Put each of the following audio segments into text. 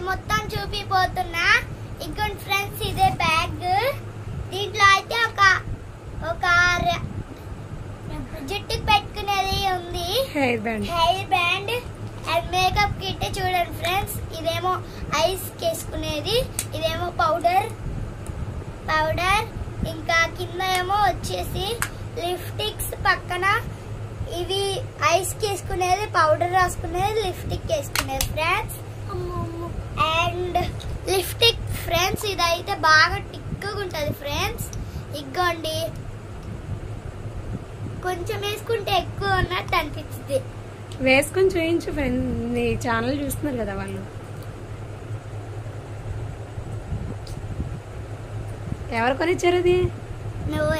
మొత్తం చూపిపోతున్నా. ఇంకొంటి ఫ్రెండ్స్ ఇదే బ్యాగ్. దీంట్లో అయితే ఒక జుట్టుకి పెట్టుకునేది ఉంది, hair band and makeup kit. చూడండి ఫ్రెండ్స్, ఇదేమో ఐస్ వేసుకునేది, ఇదేమో పౌడర్. ఇంకా కింద ఏమో వచ్చేసి లిప్స్టిక్స్, పక్కన ఇవి ఐస్ వేసుకునేది, పౌడర్ రాసుకునేది, లిప్స్టిక్ వేసుకునేది ఫ్రెండ్స్. అండ్ లిప్స్టిక్ ఫ్రెండ్స్ ఇదైతే బాగా టిక్గా ఉంటుంది ఫ్రెండ్స్. ఇగ్గోండి, కొంచెం వేసుకుంటే ఎక్కువ ఉన్నట్టు అనిపిస్తుంది. వేసుకొని చూయించు ఫ్రెండ్, నీ ఛానల్ చూస్తున్నారు కదా వాళ్ళు. ఎవరు కొనిచ్చారు అది? నువ్వే.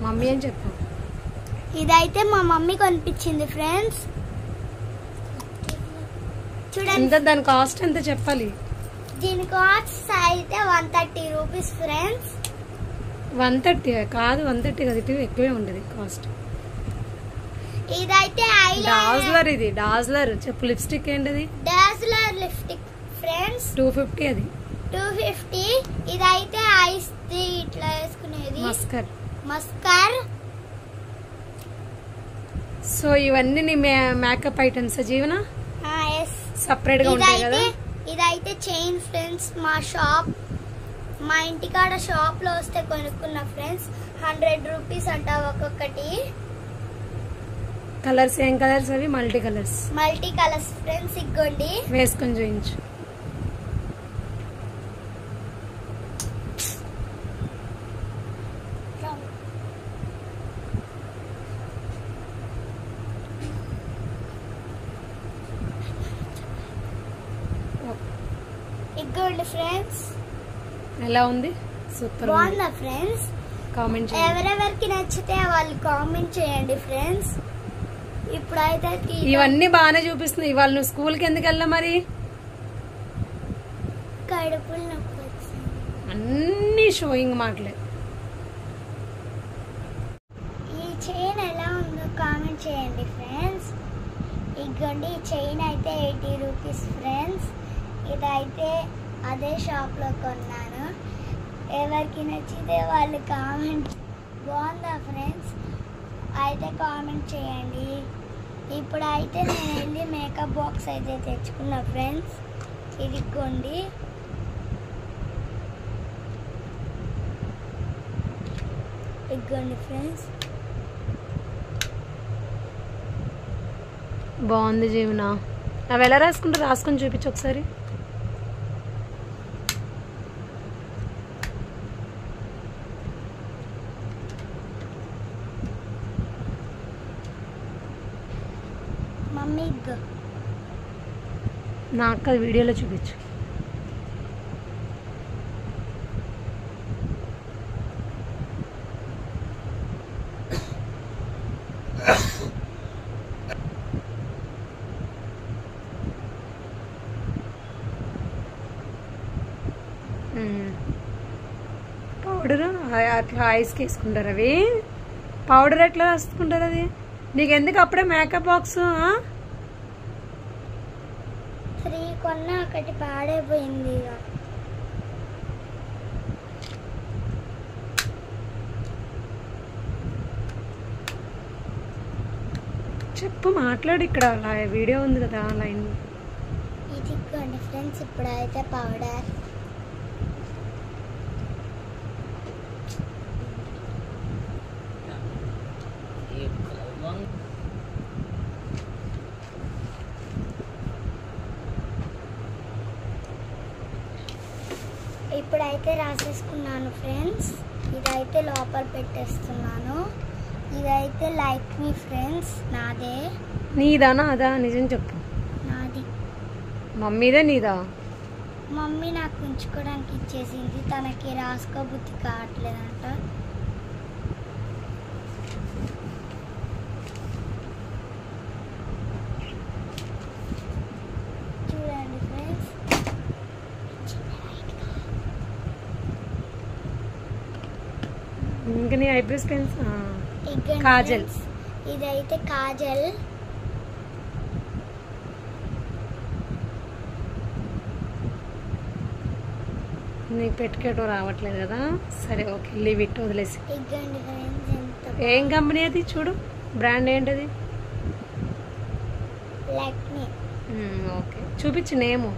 మమ్మీ అని చెప్పు. ఇదైతే మా మమ్మీ కొనిపించింది ఫ్రెండ్స్. చూడండి, దాని కాస్ట్ ఎంత చెప్పాలి? దీని కాస్ట్ అయితే 130 రూపీస్ ఫ్రెండ్స్. 130 కాదు, 130 కదా, ఇటు ఎక్కువే ఉండదు కాస్ట్. ఇదైతే డాజ్లర్. ఇది డాజ్లర్ చెప్పు. లిప్స్టిక్ ఏంటది? Dazzler lipstick friends. 250 అది. 250. ఇదైతే ఐస్ ఇట్లా వేసుకునేది, మస్కర్. సో ఇవన్నీ నీ మేకప్ ఐటమ్స్ జీవన సపరేట్ గా ఉంటాయి కదా. ఇదైతే చైన్ ఫ్రెండ్స్. మా ఇంటికాడ షాప్ లో వస్తే కొనుక్కున్న ఫ్రెండ్స్. 100 రూపీస్ అంట ఒక్కొక్కటి. కలర్స్ ఏం కలర్స్ అవి? Multi colours friends. ఇగ్గోండి, వేసుకొని చూయించు. ఇగ్గోండి ఫ్రెండ్స్. ఎలా ఉంది? సూపర్ బాగుందా ఫ్రెండ్స్? కామెంట్ చేయండి. ఎవరెవరికి నచ్చితే వాళ్ళు కామెంట్ చేయండి ఫ్రెండ్స్. ఇప్పుడైతే ఇవన్నీ బాగానే చూపిస్తున్నాయి. ఇవాళ నువ్వు స్కూల్కి ఎందుకు వెళ్ళా మరి? కడుపులు నొప్పి వచ్చింది. అన్ని షోయింగ్ మాటలే. ఈ చైన్ ఎలా ఉందో కామెంట్ చేయండి ఫ్రెండ్స్. ఇగోండి, ఈ చైన్ అయితే 80 రూపీస్ ఫ్రెండ్స్. ఇదైతే అదే షాప్ లో కొన్నాను. ఎవరికి నచ్చితే వాళ్ళు కామెంట్. బాగుందా ఫ్రెండ్స్? అయితే కామెంట్ చేయండి. ఇప్పుడైతే నేను వెళ్ళి మేకప్ బాక్స్ అయితే తెచ్చుకున్నా ఫ్రెండ్స్. ఇదిగోండి, ఫ్రెండ్స్. బాగుంది జీవన. అవి ఎలా రాసుకుంటా? రాసుకొని చూపించు ఒకసారి. మమ్మీ నాకు అది వీడియోలో చూపించు. పౌడర్ అట్లా ఐస్కి వేసుకుంటారు. అవి పౌడర్ ఎట్లా రాసుకుంటారు? అది నీకు ఎందుకు? అప్పుడే మేకప్ బాక్స్ 3 కొన్నా, ఒకటి పాడైపోయింది. చెప్పు, మాట్లాడు. ఇక్కడ వీడియో ఉంది కదా లైన్. ఇదిగోండి ఫ్రెండ్స్, ఇప్పుడైతే పౌడర్. ఇప్పుడైతే రాసేసుకున్నాను ఫ్రెండ్స్. ఇదైతే లోపల పెట్టేస్తున్నాను. ఇదైతే లైక్ మీ ఫ్రెండ్స్. నాదే. నీదా? నాదా? నిజం చెప్పు. నాది. మమ్మీదే? నీదా? మమ్మీ నాకు ఉంచుకోవడానికి ఇచ్చేసింది. తనకి రాసుకోబుద్ధి కావట్లేదంట. చూడండి ఫ్రెండ్స్. ఇంకా నీ ఐబ్రోస్ పెన్స్, కాజల్. ఇదైతే కాజల్. నీకు పెట్టుకోవటం రావట్లేదు కదా, సరే ఓకే లీవ్ ఇట్, వదిలేసి. ఇదిగోండి ఫ్రెండ్స్ ఎంత ఏం కంపెనీ అది చూడు, బ్రాండ్ ఏంటది? లాక్మీ. ఓకే చూపించు నేము.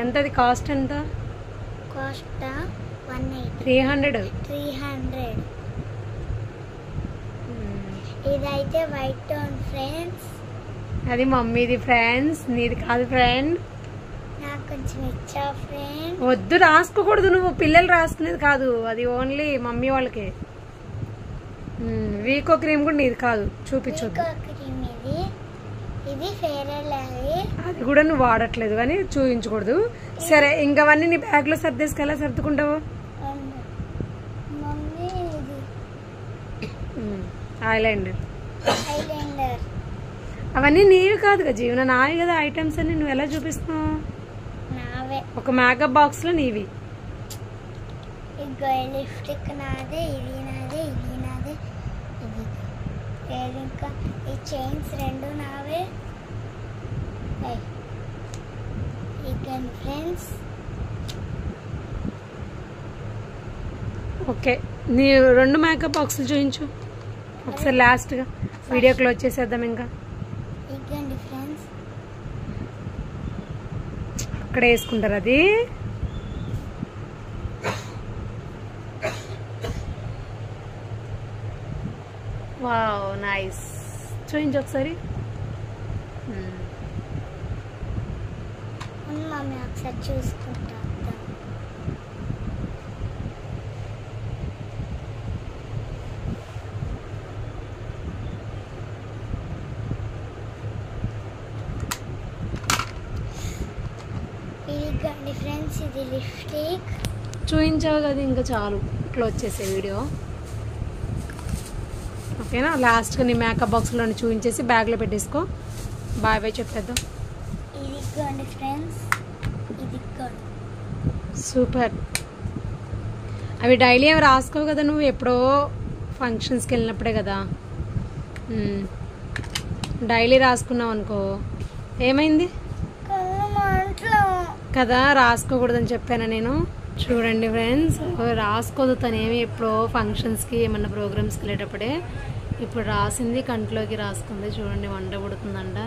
ఎంత అది, కాస్ట్ ఎంత? కాస్ట్ 180. 300. 300. ఇదైతే వైట్ టోన్ ఫ్రెండ్స్. అది మమ్మీది ఫ్రెండ్స్, నీది కాదు ఫ్రెండ్. నాకు కొంచెం ఇచ్చా ఫ్రెండ్. వద్దు, రాసుకోకూడదు, నువ్వు పిల్లలు రాసుకునేది కాదు, అది ఓన్లీ మమ్మీ వాళ్ళకి. వీకో క్రీమ్ కూడా నీది కాదు, చూపించొద్దు. క్రీమ్ ఇది. ఇది ఫెయిర్ అండ్ లవ్లీ. అది కూడా నువ్వు వాడట్లేదు కానీ చూపించకూడదు. సరే ఇంకవన్నీ నీ బ్యాగ్లో సర్దేసుకు ఎలా సర్దుకుంటావు? మమ్మీ ఇది ఐలైనర్. ఐలైనర్ అవన్నీ నీవి కాదు కదా జీవన, నావి కదా ఐటమ్స్ అన్ని, నువ్వు ఎలా చూపిస్తున్నావు? నావే. ఒక మేకప్ బాక్స్లో నీవి. ఇగో లిప్స్టిక్ నాదే, ఇది నాదే, ఇది నాదే, ఇది. ఇంకా ఈ చైన్స్ రెండు నావే. ఇక ఫ్రెండ్స్ ఓకే, నీ 2 మేకప్ బాక్సులు చూపించు ఒకసారి లాస్ట్గా, వీడియో క్లోజ్ చేసేద్దాం. ఇంకా ఇగండి ఫ్రెండ్స్, అక్కడ వేసుకుంటారు అది. వావ్ నైస్, చూపించు ఒకసారి. మమ్మీ ఒకసారి చూసుకుంటా. ఇదిగోండి ఫ్రెండ్స్, ఇది లిప్స్టిక్. చూపించావు కదా, ఇంకా చాలు, క్లోజ్ చేసే వీడియో. ఓకేనా, లాస్ట్గా నీ మేకప్ బాక్స్లో చూపించేసి బ్యాగ్లో పెట్టేసుకో. బాయ్ బాయ్ చెప్పేద్దాం. ఇదిగోండి ఫ్రెండ్స్, ఇదిగోండి. సూపర్. అవి డైలీ ఏమి రాసుకోవు కదా నువ్వు, ఎప్పుడో ఫంక్షన్స్కి వెళ్ళినప్పుడే కదా. డైలీ రాసుకున్నావు అనుకో ఏమైంది కదా, రాసుకోకూడదని చెప్పాను నేను. చూడండి ఫ్రెండ్స్, రాసుకోదు తనేమి, ఎప్పుడో ఫంక్షన్స్కి ఏమన్నా ప్రోగ్రామ్స్కి వెళ్ళేటప్పుడే. ఇప్పుడు రాసింది కంట్లోకి రాసుకుంది. చూడండి వంట పుడుతుందంట.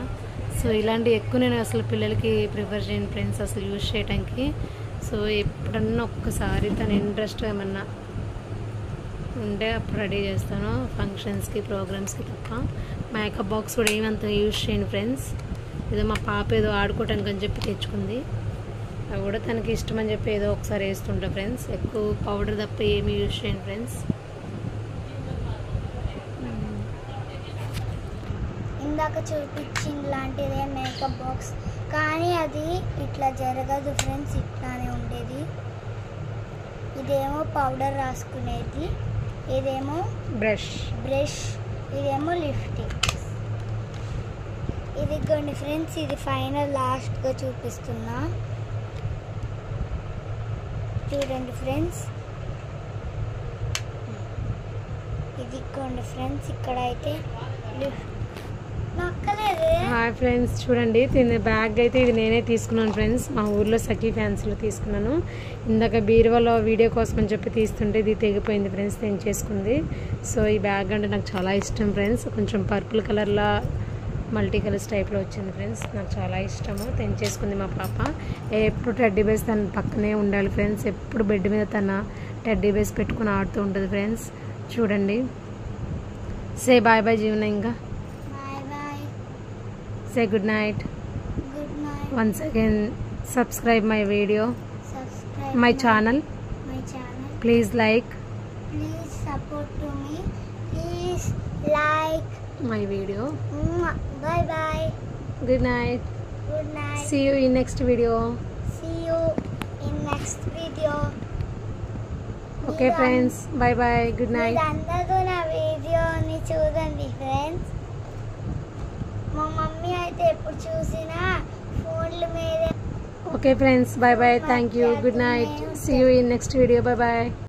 సో ఇలాంటి ఎక్కువ నేను అసలు పిల్లలకి ప్రిఫర్ చేయను ఫ్రెండ్స్, అసలు యూజ్ చేయడానికి. సో ఎప్పుడన్నా ఒక్కసారి తన ఇంట్రెస్ట్ ఏమన్నా ఉంటే అప్పుడు రెడీ చేస్తాను, ఫంక్షన్స్కి ప్రోగ్రామ్స్కి తప్ప. మేకప్ బాక్స్ కూడా ఏమంత యూజ్ చేయను ఫ్రెండ్స్. ఏదో మా పాప ఏదో ఆడుకోవటానికి అని చెప్పి తెచ్చుకుంది, అవి కూడా తనకి ఇష్టం అని చెప్పి ఏదో ఒకసారి వేస్తుంటా ఫ్రెండ్స్. ఎక్కువ పౌడర్ తప్ప ఏమి యూజ్ చేయను ఫ్రెండ్స్. ఇందాక చూపించిన లాంటిదే మేకప్ బాక్స్, కానీ అది ఇట్లా జరగదు ఫ్రెండ్స్, ఇట్లానే ఉండేది. ఇదేమో పౌడర్ రాసుకునేది, ఇదేమో బ్రష్, ఇదేమో లిప్స్టిక్. ఇదిగోండి ఫ్రెండ్స్, ఇది ఫైనల్ లాస్ట్గా చూపిస్తున్నా. చూడండి ఫ్రెండ్స్, ఇదిగోండి ఫ్రెండ్స్, ఇక్కడ అయితే హాయ్ ఫ్రెండ్స్, చూడండి దీని బ్యాగ్ అయితే ఇది నేనే తీసుకున్నాను ఫ్రెండ్స్. మా ఊర్లో సఖీ ఫ్యాన్స్లో తీసుకున్నాను. ఇందాక బీరువాలో వీడియో కోసం అని చెప్పి తీస్తుంటే ఇది తెగిపోయింది ఫ్రెండ్స్, తెంచేసుకుంది. సో ఈ బ్యాగ్ అంటే నాకు చాలా ఇష్టం ఫ్రెండ్స్. కొంచెం పర్పుల్ కలర్లా మల్టీ కలర్స్ టైప్లో వచ్చింది ఫ్రెండ్స్, నాకు చాలా ఇష్టము. తెంచేసుకుంది మా పాప. ఎప్పుడు టెడ్డీ బేస్ తన పక్కనే ఉండాలి ఫ్రెండ్స్, ఎప్పుడు బెడ్ మీద తన టెడ్డీ బేస్ పెట్టుకుని ఆడుతూ ఉంటుంది ఫ్రెండ్స్. చూడండి, సే బాయ్ బాయ్ జీవన, ఇంకా say good night. Once again subscribe my video, my channel. Please like, please support to me, please like my video. Bye bye, good night. See you in next video. Okay friends, bye bye, good night. అందరూ నా వీడియోని చూడండి friends. మా mummy అయితే ఎప్పుడు చూసినా ఫోన్ల మీద. Okay friends, bye bye, thank you, good night. See you in next video, bye bye.